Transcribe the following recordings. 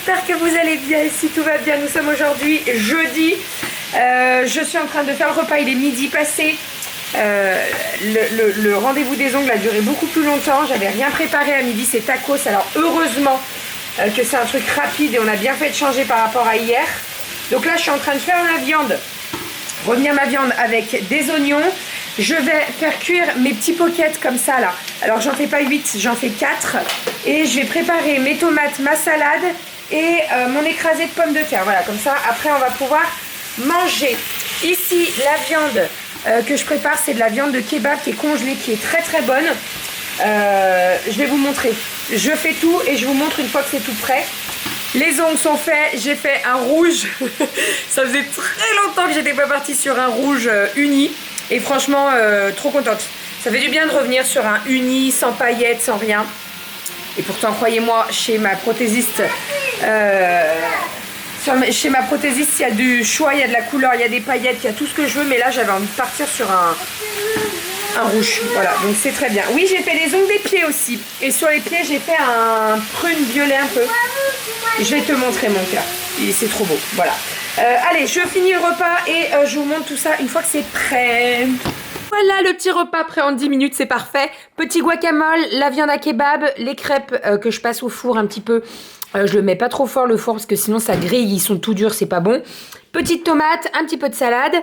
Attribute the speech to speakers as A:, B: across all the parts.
A: j'espère que vous allez bien et si tout va bien. Nous sommes aujourd'hui jeudi. Je suis en train de faire le repas, il est midi passé. Le rendez-vous des ongles a duré beaucoup plus longtemps. J'avais rien préparé à midi, c'est tacos. Alors heureusement que c'est un truc rapide et on a bien fait de changer par rapport à hier. Donc là je suis en train de faire la viande. Revenir ma viande avec des oignons. Je vais faire cuire mes petits pockets comme ça là. Alors j'en fais pas 8, j'en fais 4. Et je vais préparer mes tomates, ma salade et mon écrasé de pommes de terre. Voilà, comme ça après on va pouvoir manger. Ici la viande que je prépare, c'est de la viande de kebab qui est congelée, qui est très très bonne. Je vais vous montrer. Je fais tout et je vous montre une fois que c'est tout prêt. Les ongles sont faits, j'ai fait un rouge. Ça faisait très longtemps que j'étais pas partie sur un rouge uni. Et franchement, trop contente. Ça fait du bien de revenir sur un uni, sans paillettes, sans rien. Et pourtant, croyez-moi, chez ma prothésiste, il y a du choix, il y a de la couleur, il y a des paillettes, il y a tout ce que je veux. Mais là, j'avais envie de partir sur un rouge. Voilà, donc c'est très bien. Oui, j'ai fait les ongles des pieds aussi. Et sur les pieds, j'ai fait un prune violet un peu. Je vais te montrer mon cœur. C'est trop beau. Voilà. Allez, je finis le repas et je vous montre tout ça une fois que c'est prêt. Voilà le petit repas prêt en 10 minutes, c'est parfait. Petit guacamole, la viande à kebab, les crêpes que je passe au four un petit peu. Je le mets pas trop fort le four parce que sinon ça grille, ils sont tout durs, c'est pas bon. Petite tomate, un petit peu de salade.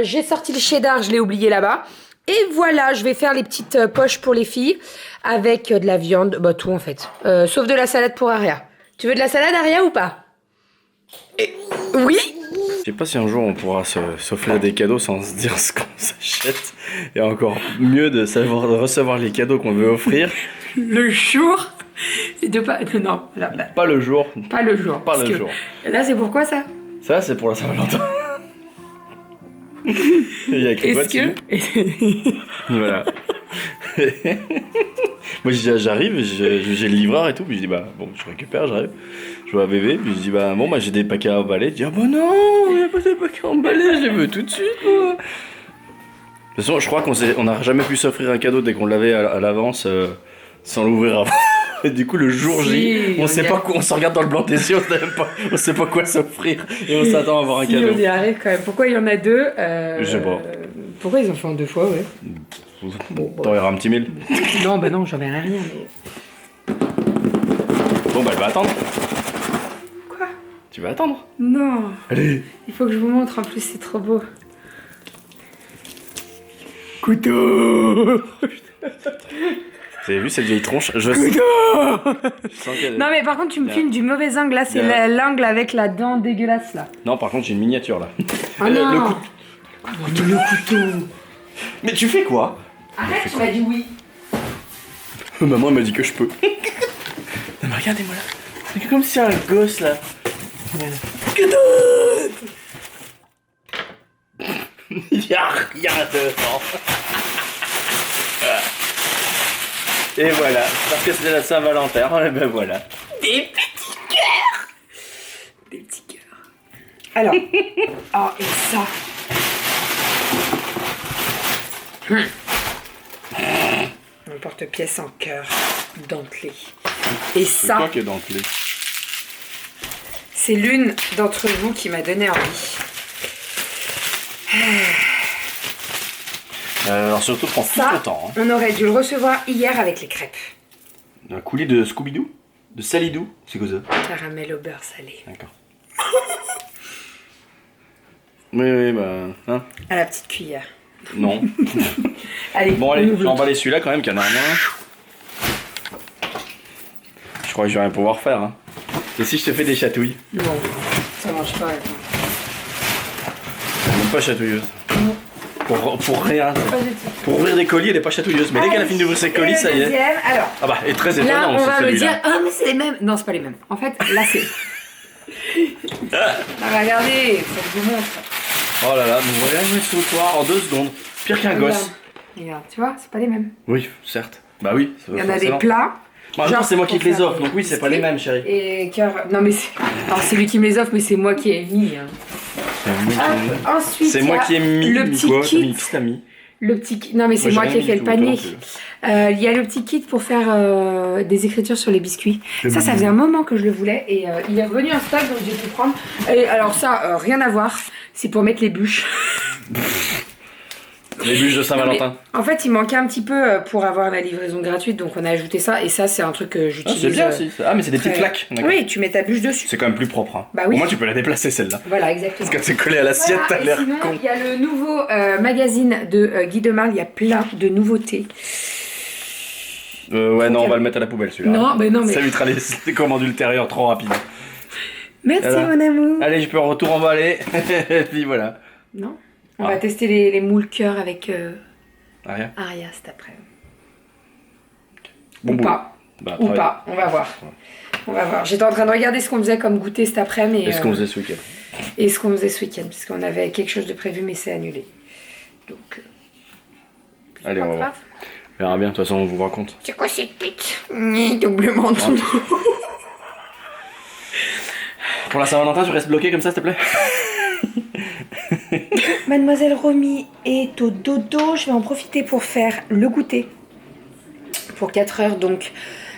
A: J'ai sorti le cheddar, je l'ai oublié là-bas. Et voilà, je vais faire les petites poches pour les filles avec de la viande, bah tout en fait. Sauf de la salade pour Aria. Tu veux de la salade Aria ou pas? Oui.
B: Je sais pas si un jour on pourra s'offrir des cadeaux sans se dire ce qu'on s'achète. Et encore mieux de savoir de recevoir les cadeaux qu'on veut offrir.
A: Le jour de pas... Non, là.
B: Pas le jour.
A: Pas le jour.
B: Pas le jour.
A: Là, c'est pourquoi ça?
B: Ça, c'est pour la Saint-Valentin. Il y a écrit quoi dessus? Voilà. Moi j'arrive, j'ai le livreur et tout, puis je dis bah bon, je récupère, j'arrive, je vois bébé, puis je dis bah bon, bah j'ai des paquets à emballer. Je dis ah bah non, il n'y a pas de paquets à emballer, je les veux tout de suite moi. De toute façon, je crois qu'on n'a jamais pu s'offrir un cadeau dès qu'on l'avait à l'avance sans l'ouvrir avant. Et du coup le jour J, on sait pas quoi, on se regarde dans le blanc des yeux, on sait pas quoi s'offrir et on s'attend à avoir un cadeau.
A: On y arrive quand même. Pourquoi il y en a deux?
B: Je sais pas.
A: Pourquoi ils en font deux fois, ouais.
B: Bon, t'auras un petit mille.
A: Non, bah non, j'en verrai rien. Mais...
B: Bon, bah elle va attendre.
A: Quoi?
B: Tu vas attendre?
A: Non.
B: Allez.
A: Il faut que je vous montre, en plus, c'est trop beau. Couteau.
B: Vous avez vu cette vieille tronche?
A: Non, mais par contre, tu me filmes du mauvais angle. Là, c'est l'angle avec la dent dégueulasse, là.
B: Non, par contre, j'ai une miniature, là.
A: Ah non.
B: Le couteau. Mais tu fais quoi?
A: Arrête, tu m'as dit oui.
B: Maman elle m'a dit que je peux. Non mais regardez-moi là. C'est comme si un gosse là. Il y a rien dedans. Et voilà, parce que c'était la Saint-Valentin, et ben voilà.
A: Des petits cœurs. Des petits cœurs. Alors. Oh, et ça. Un porte-pièce en cœur dentelé. Et ça,
B: c'est quoi qui est dentelé?
A: C'est l'une d'entre vous qui m'a donné envie.
B: Alors surtout prend tout le temps. Hein.
A: On aurait dû le recevoir hier avec les crêpes.
B: Un coulis de Scooby-Doo? De Salidou? C'est quoi ça?
A: Caramel au beurre salé.
B: D'accord. Oui, bah... Hein?
A: À la petite cuillère.
B: Non.
A: Allez,
B: bon allez, je vais emballer celui-là quand même, qu'il y en a un moins. Je crois que je vais rien pouvoir faire. Hein. Et si je te fais des chatouilles?
A: Non, ça marche pas.
B: Elle n'est même pas chatouilleuse.
A: Non.
B: Pour rien.
A: Pas du tout.
B: Pour ouvrir des colis, elle n'est pas chatouilleuse. Mais dès qu'elle a fini d'ouvrir ses colis, ça y est.
A: Alors,
B: ah bah, et très
A: là,
B: étonnant.
A: on va me dire, ah mais c'est les mêmes. Non, c'est pas les mêmes. En fait, là c'est... Ah, regardez, ça je vous montre.
B: Oh là là, nous voyons un sautoir en 2 secondes. Pire qu'un gosse.
A: Regarde, tu vois, c'est pas les mêmes.
B: Oui, certes. Bah oui.
A: Il y en a des plats.
B: Bon, genre, c'est moi qui te les offre, donc oui, c'est pas les mêmes, chérie.
A: Et cœur. Non, mais c'est. Alors, c'est lui qui me les offre, mais c'est moi qui ai mis. Hein. Ensuite,
B: c'est moi qui ai mis
A: le petit
B: quoi?
A: kit.
B: Qui t'a mis?
A: Le petit. Non, mais c'est moi qui ai fait le panier. Il y a le petit kit pour faire des écritures sur les biscuits. Ça faisait un moment que je le voulais et il est revenu en stock donc j'ai pu le prendre. Et alors ça, rien à voir, c'est pour mettre les bûches.
B: Les bûches de Saint-Valentin.
A: En fait, il manquait un petit peu pour avoir la livraison gratuite, donc on a ajouté ça. Et ça, c'est un truc que j'utilise.
B: C'est bien aussi. Ah, mais c'est des petites flaques.
A: Oui, tu mets ta bûche dessus.
B: C'est quand même plus propre. Hein.
A: Bah oui.
B: Au moins, tu peux la déplacer celle-là.
A: Voilà, exactement.
B: Parce que c'est collé à l'assiette, t'as l'air con.
A: Il y a le nouveau magazine de Guy Demarle, il y a plein de nouveautés.
B: Ouais, non, on va le mettre à la poubelle celui-là.
A: Non, mais non, mais.
B: Ça évitera les commandes ultérieures trop rapides.
A: Merci, mon amour.
B: Allez, je peux retour emballer. Et puis voilà.
A: Non. On va tester les moules cœur avec
B: Aria
A: cet après.
B: Bon
A: Ou
B: boulot.
A: pas.
B: Bah,
A: Ou pas, on va voir. On va voir. J'étais en train de regarder ce qu'on faisait comme goûter cet après-midi.
B: Et ce qu'on faisait ce week-end.
A: Et ce qu'on faisait ce week-end, parce qu'on avait quelque chose de prévu, mais c'est annulé. Donc.
B: Allez, on va voir. On verra bien, de toute façon, on vous raconte.
A: C'est quoi cette pute? Doublement ton nom.
B: Pour la Saint-Valentin, tu restes bloqué comme ça, s'il te plaît?
A: Mademoiselle Romy est au dodo. Je vais en profiter pour faire le goûter. Pour 4 heures, donc.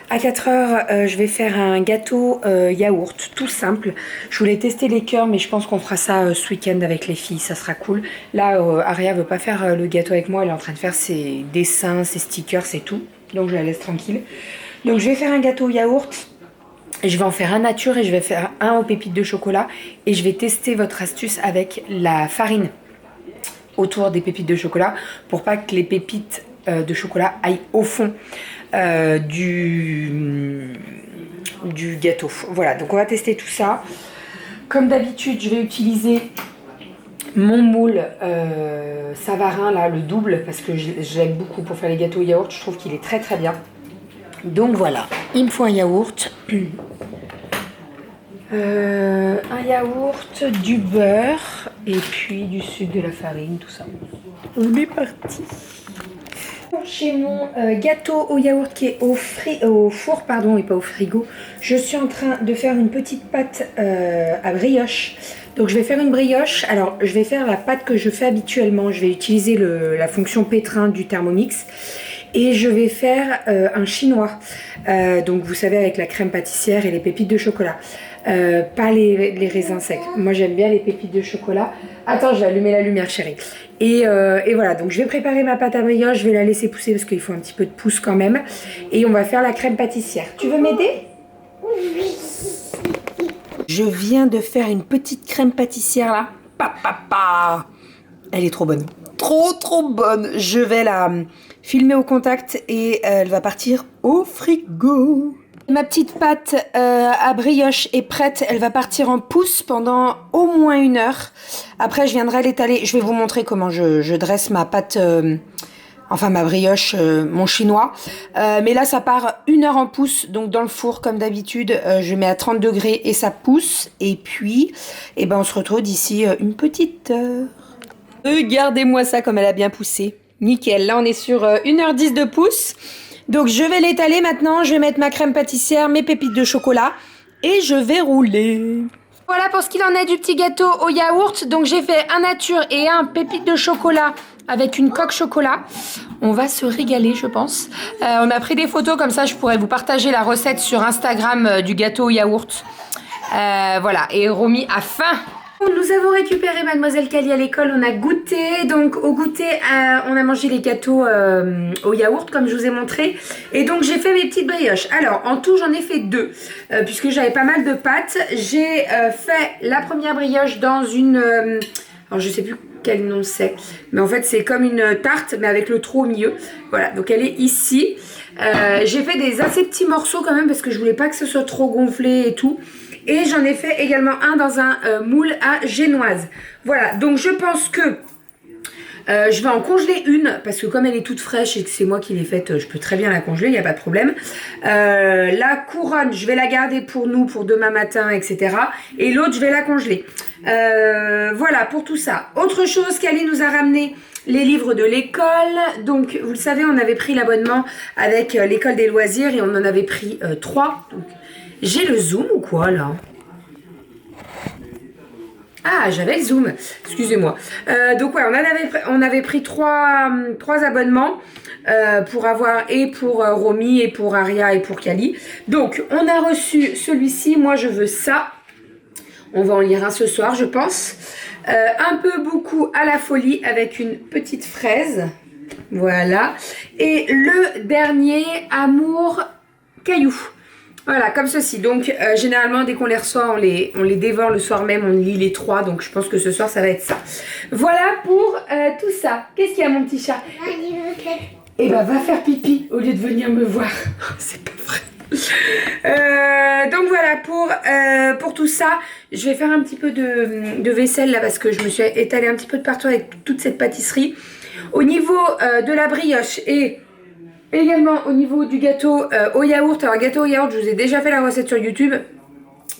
A: À 4 heures, je vais faire un gâteau yaourt, tout simple. Je voulais tester les cœurs, mais je pense qu'on fera ça ce week-end avec les filles, ça sera cool. Là, Aria veut pas faire le gâteau avec moi, elle est en train de faire ses dessins, ses stickers, c'est tout. Donc je la laisse tranquille. Donc je vais faire un gâteau yaourt. Je vais en faire un nature et je vais faire un aux pépites de chocolat. Et je vais tester votre astuce avec la farine autour des pépites de chocolat pour pas que les pépites de chocolat aillent au fond du gâteau. Voilà, donc on va tester tout ça. Comme d'habitude, je vais utiliser mon moule Savarin, là, le double, parce que je l'aime beaucoup pour faire les gâteaux au yaourt. Je trouve qu'il est très très bien. Donc voilà, il me faut un yaourt. Un yaourt, du beurre et puis du sucre, de la farine, tout ça. On est parti. Chez mon gâteau au yaourt qui est au four, pardon, et pas au frigo, je suis en train de faire une petite pâte à brioche. Donc je vais faire une brioche. Alors je vais faire la pâte que je fais habituellement. Je vais utiliser la fonction pétrin du Thermomix. Et je vais faire un chinois. Donc vous savez, avec la crème pâtissière et les pépites de chocolat. Pas les raisins secs. Moi j'aime bien les pépites de chocolat. Attends, je vais allumer la lumière, chérie. Et voilà, donc je vais préparer ma pâte à brioche. Je vais la laisser pousser parce qu'il faut un petit peu de pousse quand même. Et on va faire la crème pâtissière. Tu veux m'aider? Oui. Je viens de faire une petite crème pâtissière là. Elle est trop bonne. Trop bonne. Je vais la filmer au contact et elle va partir au frigo. Ma petite pâte à brioche est prête. Elle va partir en pousse pendant au moins 1 heure. Après, je viendrai l'étaler. Je vais vous montrer comment je dresse ma pâte, enfin ma brioche, mon chinois. Mais là, ça part 1 heure en pousse, donc dans le four comme d'habitude. Je mets à 30 degrés et ça pousse. Et puis, eh ben, on se retrouve d'ici une petite heure. Regardez-moi ça comme elle a bien poussé. Nickel. Là, on est sur 1h10 de pouce. Donc, je vais l'étaler maintenant. Je vais mettre ma crème pâtissière, mes pépites de chocolat et je vais rouler. Voilà pour ce qu'il en est du petit gâteau au yaourt. Donc, j'ai fait un nature et un pépite de chocolat avec une coque chocolat. On va se régaler, je pense. On a pris des photos comme ça. Je pourrais vous partager la recette sur Instagram du gâteau au yaourt. Voilà. Et Romy a faim. Nous avons récupéré Mademoiselle Cali à l'école, on a goûté, donc au goûter on a mangé les gâteaux au yaourt comme je vous ai montré et donc j'ai fait mes petites brioches. Alors en tout j'en ai fait 2 puisque j'avais pas mal de pâtes. J'ai fait la première brioche dans une, alors je sais plus quel nom c'est, mais en fait c'est comme une tarte mais avec le trou au milieu. Voilà, donc elle est ici. J'ai fait des assez petits morceaux quand même parce que je voulais pas que ce soit trop gonflé et tout. Et j'en ai fait également un dans un moule à génoise. Voilà, donc je pense que je vais en congeler une, parce que comme elle est toute fraîche et que c'est moi qui l'ai faite, je peux très bien la congeler, il n'y a pas de problème. La couronne, je vais la garder pour nous, pour demain matin, etc. Et l'autre, je vais la congeler. Voilà, pour tout ça. Autre chose, Cali nous a ramené les livres de l'école. Donc, vous le savez, on avait pris l'abonnement avec l'école des loisirs et on en avait pris 3. Donc, j'ai le zoom ou quoi là? Ah, j'avais le zoom, excusez-moi. Donc ouais, on avait pris 3 abonnements. pour avoir et pour Romy et pour Aria et pour Kali. Donc on a reçu celui-ci, moi je veux ça. On va en lire un ce soir je pense. Un peu beaucoup à la folie avec une petite fraise. Voilà. Et le dernier, amour caillou. Voilà, comme ceci. Donc, généralement, dès qu'on les reçoit, on les dévore le soir même. On lit les 3. Donc, je pense que ce soir, ça va être ça. Voilà pour tout ça. Qu'est-ce qu'il y a, mon petit chat? Eh ben, va faire pipi au lieu de venir me voir. C'est pas vrai. Donc voilà pour tout ça. Je vais faire un petit peu de vaisselle là parce que je me suis étalée un petit peu de partout avec toute cette pâtisserie. Au niveau de la brioche et également au niveau du gâteau au yaourt. Alors gâteau au yaourt, je vous ai déjà fait la recette sur YouTube.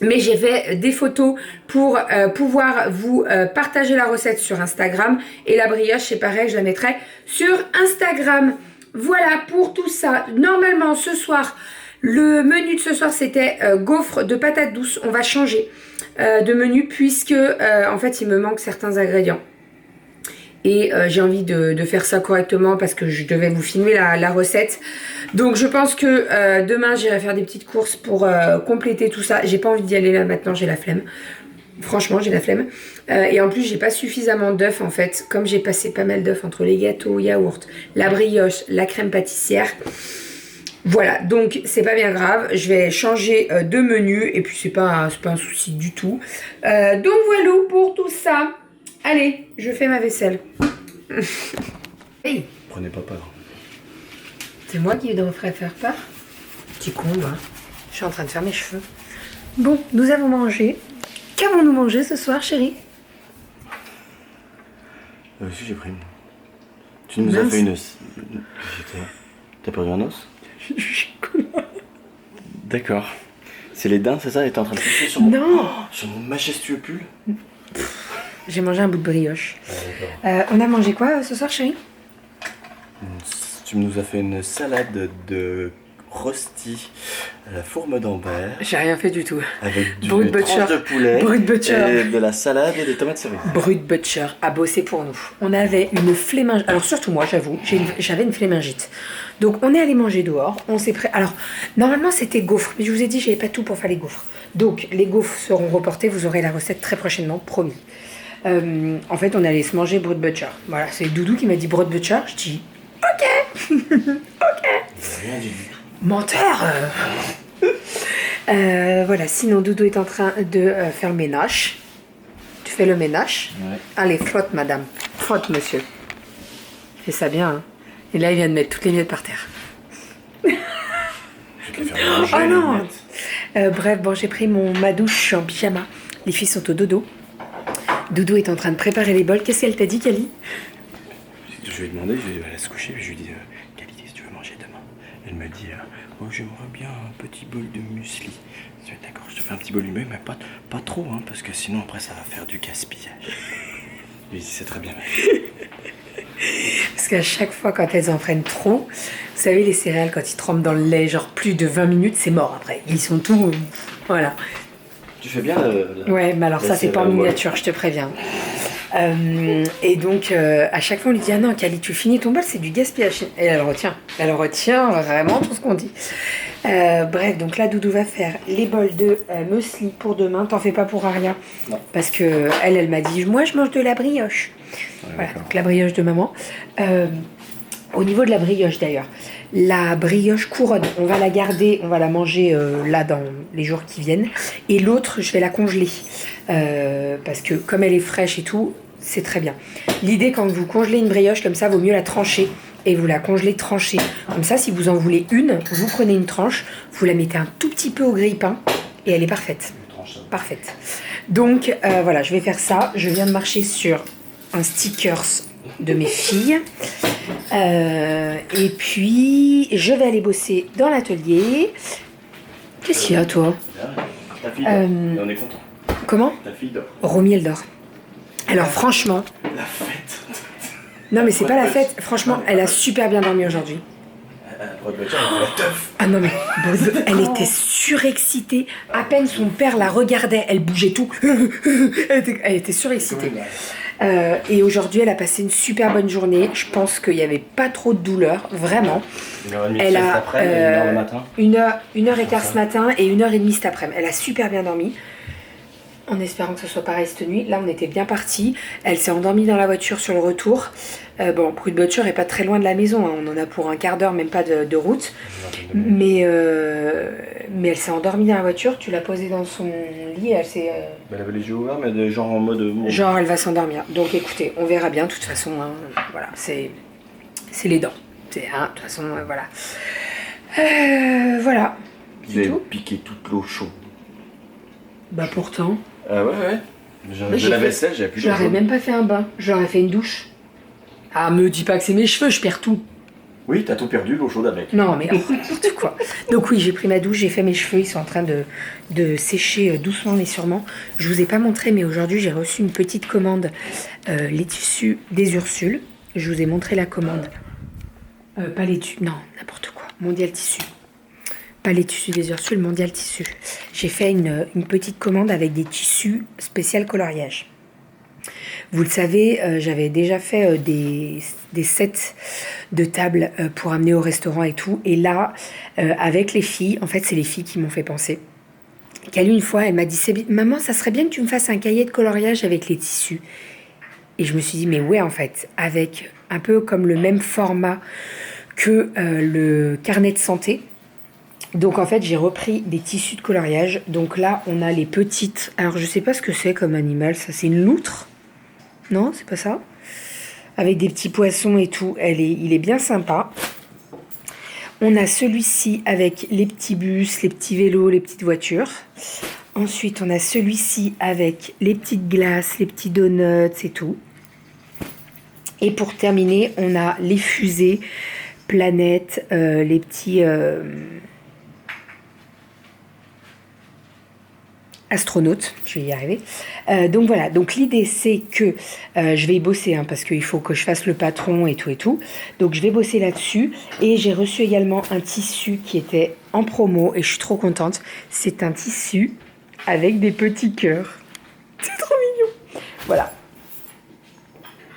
A: Mais j'ai fait des photos pour pouvoir vous partager la recette sur Instagram. Et la brioche, c'est pareil, je la mettrai sur Instagram. Voilà pour tout ça. Normalement, ce soir, le menu de ce soir, c'était gaufres de patates douces. On va changer de menu puisque, en fait, il me manque certains ingrédients. Et j'ai envie de faire ça correctement parce que je devais vous filmer la recette. Donc je pense que demain j'irai faire des petites courses pour compléter tout ça. J'ai pas envie d'y aller là maintenant, j'ai la flemme. Franchement j'ai la flemme. Et en plus j'ai pas suffisamment d'œufs en fait. Comme j'ai passé pas mal d'œufs entre les gâteaux, yaourt, la brioche, la crème pâtissière. Voilà, donc c'est pas bien grave. Je vais changer de menu et puis c'est pas un souci du tout. Donc voilà pour tout ça. Allez, je fais ma vaisselle. Hey.
B: Prenez pas peur.
A: C'est moi qui devrais faire peur. Petit con, hein. Je suis en train de faire mes cheveux. Bon, nous avons mangé. Qu'avons-nous mangé ce soir, chérie?
B: Si j'ai pris. Tu nous as fait une... T'as perdu un os? D'accord. C'est les dents, c'est ça? Et t'es en train de pisser sur sur mon majestueux pull?
A: J'ai mangé un bout de brioche. On a mangé quoi ce soir, chérie?
B: Tu nous as fait une salade de rosti à la fourme d'Ambert.
A: J'ai rien fait du tout.
B: Avec du
A: Brut
B: tranche de poulet, et de la salade et des tomates cerises.
A: Brut Butcher a bossé pour nous. On avait une flémingite. Alors surtout moi, j'avoue, j'avais une flémingite. Donc on est allé manger dehors. On s'est prêt. Alors normalement c'était gaufres, mais je vous ai dit j'avais pas tout pour faire les gaufres. Donc les gaufres seront reportées. Vous aurez la recette très prochainement, promis. En fait, on allait se manger Brut Butcher. Voilà, c'est Doudou qui m'a dit Brut Butcher. Je dis ok, ok.
B: Rien du tout.
A: Menteur. Voilà, sinon Doudou est en train de faire le ménage. Tu fais le ménage?
B: Ouais.
A: Allez, frotte madame. Frotte monsieur. Fais ça bien. Hein. Et là, il vient de mettre toutes les miettes par terre.
B: Je vais te les faire manger,
A: oh non.
B: les miettes.
A: Bref, bon, j'ai pris ma douche, je suis en pyjama. Les filles sont au dodo. Doudou est en train de préparer les bols. Qu'est-ce qu'elle t'a dit, Kali?
B: Je lui ai demandé, je lui ai dit, elle se coucher, puis je lui ai dit, Kali, qu'est-ce que tu veux manger demain? Elle me dit, oh, j'aimerais bien un petit bol de muesli. Je dis, d'accord, je te fais un petit bol lui-même, mais pas trop, hein, parce que sinon après ça va faire du gaspillage. Je lui ai dit, c'est très bien.
A: Parce qu'à chaque fois, quand elles en prennent trop, vous savez, les céréales, quand ils trempent dans le lait, genre plus de 20 minutes, c'est mort après. Ils sont tout... voilà.
B: Tu fais bien
A: ouais, mais alors ça, c'est pas en miniature, je te préviens. Et donc, à chaque fois, on lui dit, ah non, Kali, tu finis ton bol, c'est du gaspillage. Et elle retient. Elle retient vraiment tout ce qu'on dit. Bref, donc là, Doudou va faire les bols de muesli pour demain. T'en fais pas pour Aria.
B: Non.
A: Parce que elle m'a dit, moi, je mange de la brioche. Ouais, voilà, donc la brioche de maman. Au niveau de la brioche, d'ailleurs, la brioche couronne, on va la garder, on va la manger là dans les jours qui viennent. Et l'autre, je vais la congeler. Parce que comme elle est fraîche et tout, c'est très bien. L'idée, quand vous congelez une brioche comme ça, vaut mieux la trancher. Et vous la congelez tranchée. Comme ça, si vous en voulez une, vous prenez une tranche, vous la mettez un tout petit peu au grille-pain et elle est parfaite. Parfaite. Donc, voilà, je vais faire ça. Je viens de marcher sur un stickers de mes filles. Et puis, je vais aller bosser dans l'atelier. Qu'est-ce qu'il y a, toi?
B: Ta fille dort. Et on est content.
A: Comment?
B: Ta fille dort.
A: Romy, elle dort. Alors, franchement...
B: La fête.
A: Non, mais c'est pas la fête. Franchement, elle a super bien dormi aujourd'hui. Ah non, mais elle était surexcitée. À peine son père la regardait, elle bougeait tout. Elle était surexcitée. Et aujourd'hui, elle a passé une super bonne journée. Je pense qu'il n'y avait pas trop de douleur, vraiment. Elle a une heure et quart ce matin et 1h30 cet après-midi. Elle a super bien dormi. En espérant que ce soit pareil cette nuit. Là, on était bien partis. Elle s'est endormie dans la voiture sur le retour. Bon, Brut Butcher est pas très loin de la maison. Hein. On en a pour un quart d'heure, même pas de route. Mais elle s'est endormie dans la voiture. Tu l'as posée dans son lit. Elle s'est.
B: Elle avait les yeux ouverts, mais genre en mode.
A: Genre, elle va s'endormir. Donc, écoutez, on verra bien. De toute façon, hein, voilà, c'est les dents. Hein, de toute façon, voilà. Voilà.
B: Vous avez piqué toute l'eau chaude.
A: Bah pourtant.
B: Ouais. J'ai la vaisselle, j'ai plus de
A: J'aurais même pas fait un bain, j'aurais fait une douche. Ah, me dis pas que c'est mes cheveux, je perds tout.
B: Oui, t'as tout perdu, l'eau chaude avec.
A: Non, mais n'importe quoi. Donc oui, j'ai pris ma douche, j'ai fait mes cheveux, ils sont en train de sécher doucement mais sûrement. Je vous ai pas montré, mais aujourd'hui j'ai reçu une petite commande, les tissus des Ursules. Je vous ai montré la commande. Pas les tissus, non, n'importe quoi. Mondial Tissu. Pas les tissus des Ursules, Mondial Tissu. J'ai fait une petite commande avec des tissus spécial coloriage. Vous le savez, j'avais déjà fait des sets de table pour amener au restaurant et tout. Et là, avec les filles, en fait, c'est les filles qui m'ont fait penser. Qu'elle, une fois, elle m'a dit « Maman, ça serait bien que tu me fasses un cahier de coloriage avec les tissus. » Et je me suis dit « Mais ouais, en fait, avec un peu comme le même format que le carnet de santé. » Donc en fait j'ai repris des tissus de coloriage. Donc là on a les petites. Alors je sais pas ce que c'est comme animal. Ça c'est une loutre. Non c'est pas ça. Avec des petits poissons et tout. Il est bien sympa. On a celui-ci avec les petits bus, les petits vélos, les petites voitures. Ensuite on a celui-ci avec les petites glaces, les petits donuts et tout. Et pour terminer on a les fusées, planètes, les petits... astronaute, je vais y arriver. Donc voilà, donc l'idée c'est que je vais y bosser hein, parce qu'il faut que je fasse le patron et tout et tout. Donc je vais bosser là-dessus et j'ai reçu également un tissu qui était en promo et je suis trop contente. C'est un tissu avec des petits cœurs. C'est trop mignon. Voilà.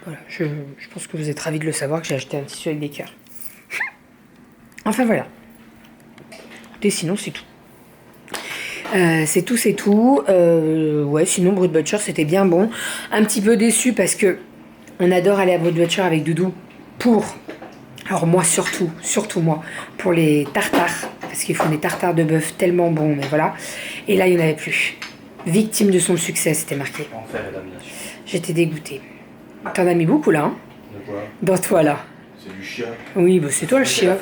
A: Voilà, je pense que vous êtes ravis de le savoir que j'ai acheté un tissu avec des cœurs. Enfin voilà. Et sinon c'est tout. C'est tout. Ouais, sinon Brut Butcher c'était bien bon. Un petit peu déçu parce que on adore aller à Brut Butcher avec Doudou alors moi surtout moi, pour les tartares. Parce qu'ils font des tartares de bœuf tellement bons, mais voilà. Et là il n'y en avait plus. Victime de son succès, c'était marqué. J'étais dégoûtée. T'en as mis beaucoup là, hein?
B: De quoi?
A: Dans toi là.
B: C'est du chien.
A: Oui, bah c'est toi le chien.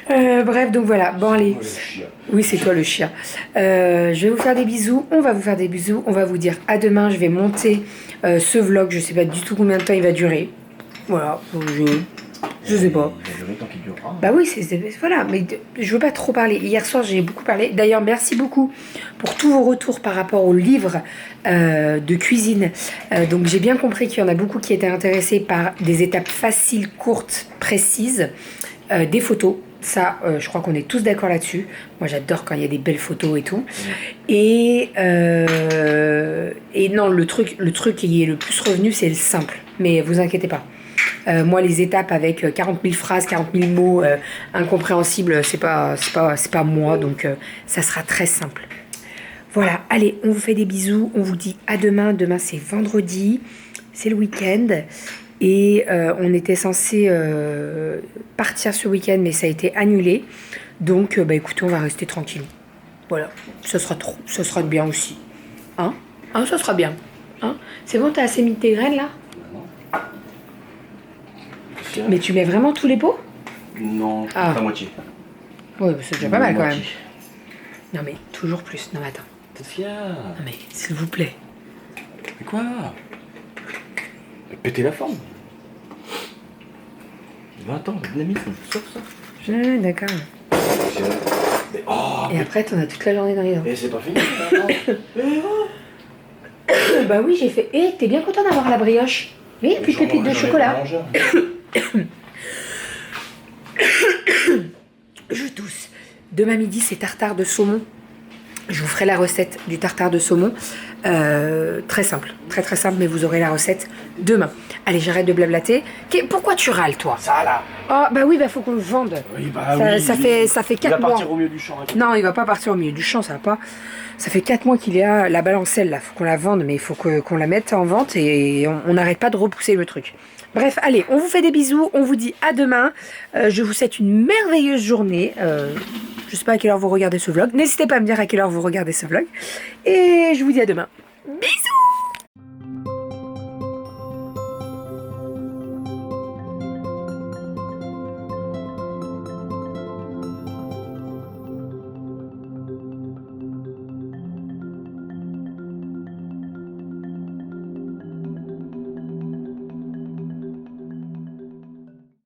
A: Bref, donc voilà. Bon, allez. Oui, c'est toi le chien. Je vais vous faire des bisous. On va vous faire des bisous. On va vous dire à demain. Je vais monter ce vlog. Je sais pas du tout combien de temps il va durer. Voilà. Je sais pas.
B: Il va durer tant qu'il durera.
A: Bah oui, voilà. Mais je veux pas trop parler. Hier soir, j'ai beaucoup parlé. D'ailleurs, merci beaucoup pour tous vos retours par rapport au livre de cuisine. Donc, j'ai bien compris qu'il y en a beaucoup qui étaient intéressés par des étapes faciles, courtes, précises, des photos. Ça, je crois qu'on est tous d'accord là-dessus. Moi, j'adore quand il y a des belles photos et tout. Et non, le truc qui est le plus revenu, c'est le simple. Mais vous inquiétez pas. Moi, les étapes avec 40 000 phrases, 40 000 mots incompréhensibles, c'est pas moi. Donc, ça sera très simple. Voilà. Allez, on vous fait des bisous. On vous dit à demain. Demain, c'est vendredi. C'est le week-end. Et on était censé partir ce week-end, mais ça a été annulé. Donc, bah écoutez, on va rester tranquille. Voilà, ça sera bien aussi. Hein? Hein, ça sera bien. Hein? C'est bon, t'as assez mis tes graines là? Mais tu mets vraiment tous les pots?
B: Non, la moitié.
A: Ouais, c'est déjà pas mal quand même. Non mais, toujours plus. Non mais attends.
B: Sophia.
A: Non mais, s'il vous plaît.
B: Mais quoi? Péter la forme. 20 ans, dynamique, sauf ça.
A: D'accord.
B: Mais, oh,
A: et après, t'en as toute la journée dans les dents.
B: Et c'est pas fini.
A: Bah oui, j'ai fait. Eh, t'es bien content d'avoir la brioche? Oui, et puis pépite de chocolat. Je tousse. Demain midi, c'est tartare de saumon. Je vous ferai la recette du tartare de saumon. Très simple, très simple, mais vous aurez la recette demain. Allez, j'arrête de blablater. Pourquoi tu râles, toi?
B: Ça là.
A: Oh, bah oui, bah faut qu'on le vende.
B: Oui, bah
A: Ça fait 4 mois.
B: Il va partir au milieu du champ.
A: Non, il va pas partir au milieu du champ, ça va pas. Ça fait 4 mois qu'il est à la balancelle, là. Faut qu'on la vende, mais il faut qu'on la mette en vente et on n'arrête pas de repousser le truc. Bref, allez, on vous fait des bisous, on vous dit à demain. Je vous souhaite une merveilleuse journée. Je sais pas à quelle heure vous regardez ce vlog. N'hésitez pas à me dire à quelle heure vous regardez ce vlog. Et je vous dis à demain. Bisous!